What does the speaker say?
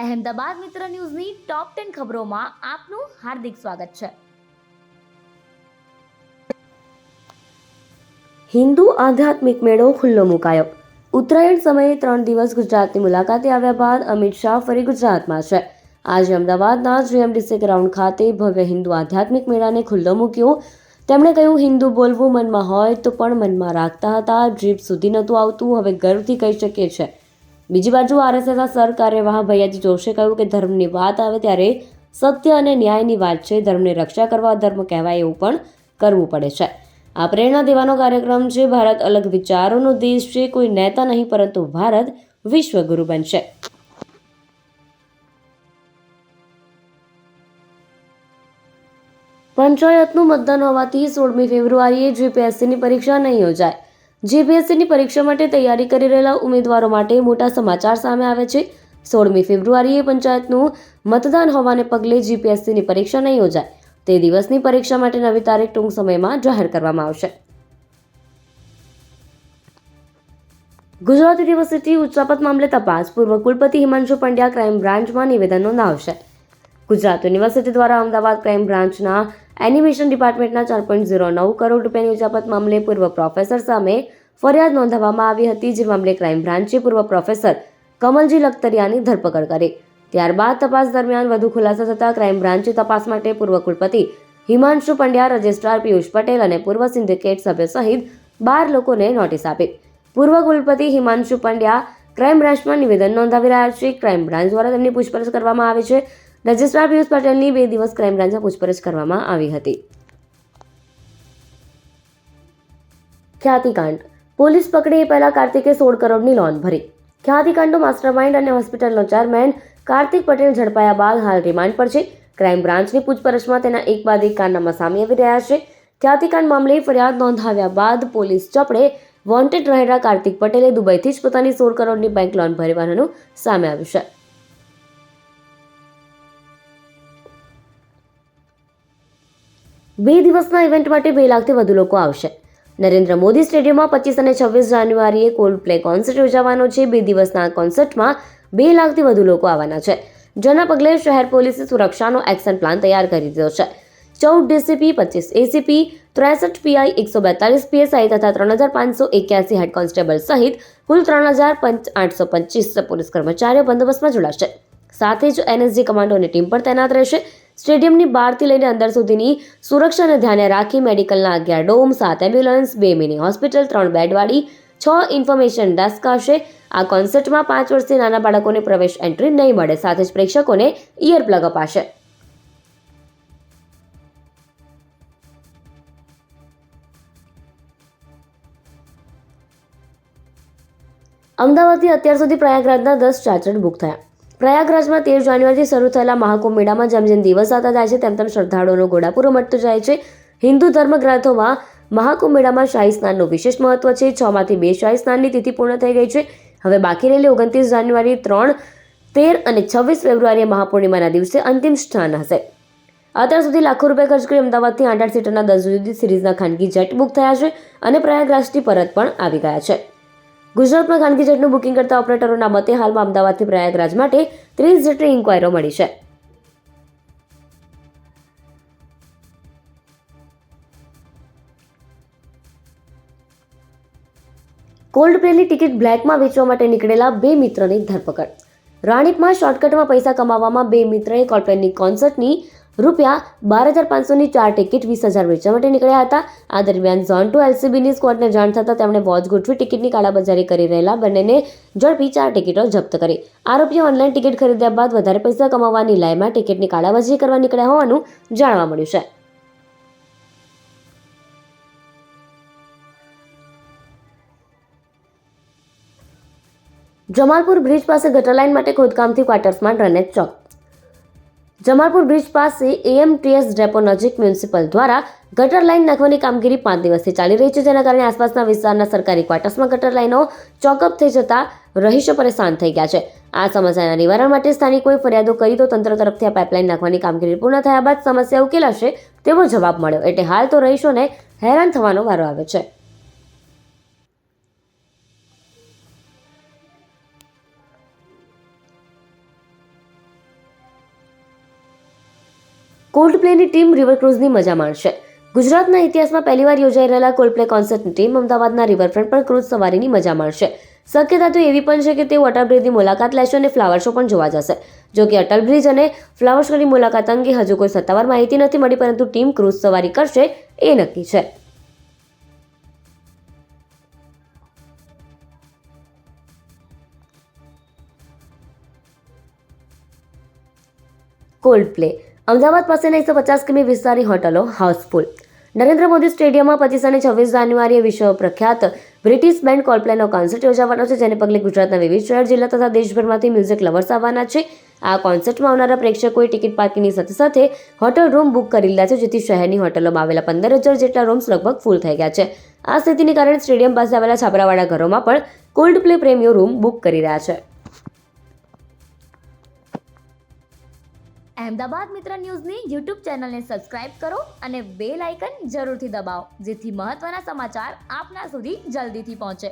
અહેમદાબાદ મિત્ર ન્યૂઝની ટોપ 10 ખબરોમાં આપનું હાર્દિક સ્વાગત છે. હિન્દુ આધ્યાત્મિક મેળો ખુલ્લો મુકાયો. ઉત્તરાયણ સમયે 3 દિવસ ગુજરાતની મુલાકાતે આવ્યા બાદ અમિત શાહ ફરી ગુજરાતમાં છે. આજે અમદાવાદના જીએમડીસી ગ્રાઉન્ડ ખાતે ભવ્ય હિન્દુ આધ્યાત્મિક મેળાને ખુલ્લો મૂક્યો. તેમણે કહ્યું, હિન્દુ બોલવું મનમાં હોય તો પણ મનમાં રાખતા હતા, જીભ સુધી નહોતું આવતું, હવે ગર્વથી કહી શકીએ છે. બીજી બાજુ આરએસએસના સર કાર્યવાહ ભૈયાજી જોશીએ કહ્યું કે ધર્મની વાત આવે ત્યારે સત્ય અને ન્યાયની વાત છે. ધર્મની રક્ષા કરવા ધર્મ કહેવાય એવું પણ કરવું પડે છે. આ પ્રેરણા દેવાનો કાર્યક્રમ છે. ભારત અલગ વિચારોનો દેશ છે. કોઈ નેતા નહીં, પરંતુ ભારત વિશ્વગુરુ બનશે. પંચાયતનું મતદાન હોવાથી 16મી ફેબ્રુઆરીએ જીપીએસસીની પરીક્ષા નહીં યોજાય. જીપીએસસીની પરીક્ષા માટે તૈયારી કરી રહેલા ઉમેદવારો માટે મોટા સમાચાર સામે આવે છે. 16મી ફેબ્રુઆરીએ પંચાયતનું મતદાન હોવાને પગલે જીપીએસસીની પરીક્ષા નહીં યોજાય. તે દિવસની પરીક્ષા માટે નવી તારીખ ટૂંક સમયમાં જાહેર કરવામાં આવશે. ગુજરાત યુનિવર્સિટી ઉચ્ચાપત મામલે તપાસ. પૂર્વ કુલપતિ હિમાંશુ પંડ્યા ક્રાઇમ બ્રાન્ચમાં નિવેદન નોંધાવશે. ગુજરાત યુનિવર્સિટી દ્વારા અમદાવાદ ક્રાઇમ બ્રાન્ચના એનિમેશન ડિપાર્ટમેન્ટના 4.09 કરોડ રૂપિયાની ઉચાપત મામલે પૂર્વ પ્રોફેસર સામે ફરિયાદ નોંધાવવામાં આવી હતી. જે મામલે ક્રાઇમ બ્રાન્ચે પૂર્વ પ્રોફેસર કમલજી લખતરિયાની ધરપકડ કરી. ત્યારબાદ તપાસ દરમિયાન વધુ ખુલાસા થતા ક્રાઇમ બ્રાન્ચે તપાસ માટે પૂર્વ કુલપતિ હિમાંશુ પંડ્યા, રજિસ્ટ્રાર પિયુષ પટેલ અને પૂર્વ સિન્ડિકેટ સભ્ય સહિત 12 લોકોને નોટિસ આપી. પૂર્વ કુલપતિ હિમાંશુ પંડ્યા ક્રાઇમ બ્રાન્ચમાં નિવેદન નોંધાવી રહ્યા છે. ક્રાઇમ બ્રાન્ચ દ્વારા તેમની પૂછપરછ કરવામાં આવી છે. રજિસ્ટ્રાર પિયુષ પટેલની 2 દિવસ ક્રાઇમ બ્રાન્ચમાં પૂછપરછ કરવામાં આવી હતી. ખ્યાતિકાંડ. પોલીસ પકડે એ પહેલા કાર્તિકે 16 કરોડની લોન ભરી. ખ્યાતિકાંડનો માસ્ટરમાઇન્ડ અને હોસ્પિટલનો ચેરમેન કાર્તિક પટેલ ઝડપાયા બાદ હાલ રિમાન્ડ પર છે. ક્રાઇમ બ્રાન્ચની પૂછપરછમાં તેના એક બાદ એક કારનામા સામે આવી રહ્યા છે. ખ્યાતિકાંડ મામલે ફરિયાદ નોંધાવ્યા બાદ પોલીસ ચોપડે વોન્ટેડ રહેલા કાર્તિક પટેલે દુબઈથી જ પોતાની 16 કરોડની બેંક લોન ભરવાનું સામે આવ્યું છે. બે દિવસના ઇવેન્ટ માટે 2 લાખથી વધુ લોકો આવશે. નરેન્દ્ર મોદી સ્ટેડિયમમાં 25 અને 26 જાન્યુઆરીએ કોલ્ડપ્લે કોન્સર્ટ યોજાવાનો છે. 2 દિવસના કોન્સર્ટમાં 2 લાખથી વધુ લોકો આવવાના છે. જેના પગલે શહેર પોલીસે સુરક્ષાનો એક્શન પ્લાન તૈયાર કરી દીધો છે. 14 ડીસીપી, 25 એસીપી, 63 પીઆઈ, 142 પીએસઆઈ તથા 3581 હેડ કોન્સ્ટેબલ સહિત કુલ 3825 પોલીસ કર્મચારીઓ બંદોબસ્તમાં જોડાશે. સાથે જ એનએસજી કમાન્ડોની ટીમ પણ તૈનાત રહેશે. સ્ટેડિયમની બહારથી લઈને અંદર સુધીની સુરક્ષાને ધ્યાને રાખી મેડિકલના 11 dome, 7 ambulance, 2 mini hospital, 3 બેડવાળી 6 information desk હશે. આ કોન્સર્ટમાં 5 વર્ષથી નાના બાળકોને પ્રવેશ એન્ટ્રી નહીં મળે. સાથે જ પ્રેક્ષકોને ઇયર પ્લગ અપાશે. અમદાવાદથી અત્યાર સુધી પ્રયાગરાજના 10 ચાર્ટર્ડ બુક થયા. પ્રયાગરાજમાં 13 જાન્યુઆરીથી શરૂ થયેલા મહાકુંભ મેળામાં જેમ જેમ દિવસ આવતા જાય છે તેમ તેમ શ્રદ્ધાળુઓનો ઘોડાપૂરો મટતો જાય છે. હિન્દુ ધર્મગ્રંથોમાં મહાકુંભ મેળામાં શાહી સ્નાનનું વિશેષ મહત્વ છે. 6 માંથી 2 શાહી સ્નાનની તિથિ પૂર્ણ થઈ ગઈ છે. હવે બાકી રહેલી 29 જાન્યુઆરી, 3, 13 અને 26 ફેબ્રુઆરીએ મહાપૂર્ણિમાના દિવસે અંતિમ સ્નાન હશે. અત્યાર સુધી લાખો રૂપિયા ખર્ચ કરી અમદાવાદથી 8 સીટરના 10 જુદી સિરીઝના ખાનગી જેટ બુક થયા છે અને પ્રયાગરાજથી પરત પણ આવી ગયા છે. ગુજરાતમાં ખાનગી જેટનું બુકિંગ કરતા ઓપરેટરોના મતે હાલમાં અમદાવાદથી પ્રયાગરાજ માટે 30 જેટલી ઇન્ક્વાયરીઓ મળી છે. કોલ્ડ પ્લેની ટિકિટ બ્લેકમાં વેચવા માટે નીકળેલા 2 મિત્રોની ધરપકડ. રાણીપમાં શોર્ટકટમાં પૈસા કમાવામાં 2 મિત્રએ કોલ્ડપ્લેની કોન્સર્ટની ₹12,500ની 4 ટિકિટ 20,000 વેચવા માટે નીકળ્યા હતા. આ દરમિયાન ઝોન 2 એલસીબીની સ્ક્વોડને જાણ થતાં તેમણે વોચ ગોઠવી ટિકિટની કાળાબજારી કરી રહેલા બંનેને ઝડપી 4 ટિકિટો જપ્ત કરી. આરોપીઓ ઓનલાઈન ટિકિટ ખરીદ્યા બાદ વધારે પૈસા કમાવવાની લાયમાં ટિકિટની કાળાબજારી કરવા નીકળ્યા હોવાનું જાણવા મળ્યું છે. જમાલપુર બ્રિજ પાસે ગટર લાઇન માટે ખોદકામથી ક્વાર્ટર્સમાં ડ્રેનેજ ચોક. જમાલપુર બ્રિજ પાસે એએમટીએસ ડેપો નજીક મ્યુનિસિપલ દ્વારા ગટર લાઇન નાખવાની કામગીરી 5 દિવસથી ચાલી રહી છે. જેના કારણે આસપાસના વિસ્તારના સરકારી ક્વાર્ટર્સમાં ગટર લાઇનો ચોકઅપ થઈ જતા રહીશો પરેશાન થઈ ગયા છે. આ સમસ્યાના નિવારણ માટે સ્થાનિકોએ ફરિયાદો કરી તો તંત્ર તરફથી આ પાઇપલાઇન નાખવાની કામગીરી પૂર્ણ થયા બાદ સમસ્યા ઉકેલાશે તેવો જવાબ મળ્યો. એટલે હાલ તો રહીશોને હેરાન થવાનો વારો આવ્યો છે. કોલ્ડ પ્લેની ટીમ રિવર ક્રૂઝની મજા માણશે. ગુજરાતના ઇતિહાસમાં પહેલીવાર યોજાઈ રહેલા કોલ્ડ પ્લે કોન્સર્ટની ટીમ અમદાવાદના રિવરફ્રન્ટ પર ક્રૂઝ સવારીની મજા માણશે. શક્યતા તો એવી પણ છે કે તેઓ અટલ બ્રિજની મુલાકાત લેશે અને ફ્લાવર શો પણ જોવા જશે. જો કે અટલ બ્રિજ અને ફ્લાવર શોની મુલાકાત અંગે હજુ કોઈ સત્તાવાર માહિતી નથી મળી, પરંતુ ટીમ ક્રૂઝ સવારી કરશે એ નક્કી છે. કોલ્ડ પ્લે અમદાવાદ પાસેના 150 કિમી વિસ્તારની હોટલો હાઉસફુલ. નરેન્દ્ર મોદી સ્ટેડિયમમાં 25 અને 26 જાન્યુઆરીએ વિશ્વ પ્રખ્યાત બ્રિટિશ બેન્ડ કોલ્ડપ્લેનો કોન્સર્ટ યોજાવાનો છે, જેને પગલે ગુજરાતના વિવિધ શહેર, જિલ્લા તથા દેશભરમાંથી મ્યુઝિક લવર્સ આવવાના છે. આ કોન્સર્ટમાં આવનારા પ્રેક્ષકોએ ટિકિટ પાર્કિંગની સાથે સાથે હોટલ રૂમ બુક કરી લીધા છે, જેથી શહેરની હોટલોમાં આવેલા 15,000 જેટલા રૂમ્સ લગભગ ફૂલ થઈ ગયા છે. આ સ્થિતિને કારણે સ્ટેડિયમ પાસે આવેલા છાપરાવાળા ઘરોમાં પણ કોલ્ડ પ્લે પ્રેમીઓ રૂમ બુક કરી રહ્યા છે. અહેમદાબાદ મિત્ર ન્યૂઝની યુટ્યુબ ચેનલને સબસ્ક્રાઇબ કરો અને બેલ આઇકન જરૂરથી દબાવો, જેથી મહત્ત્વના સમાચાર આપના સુધી જલ્દીથી પહોંચે.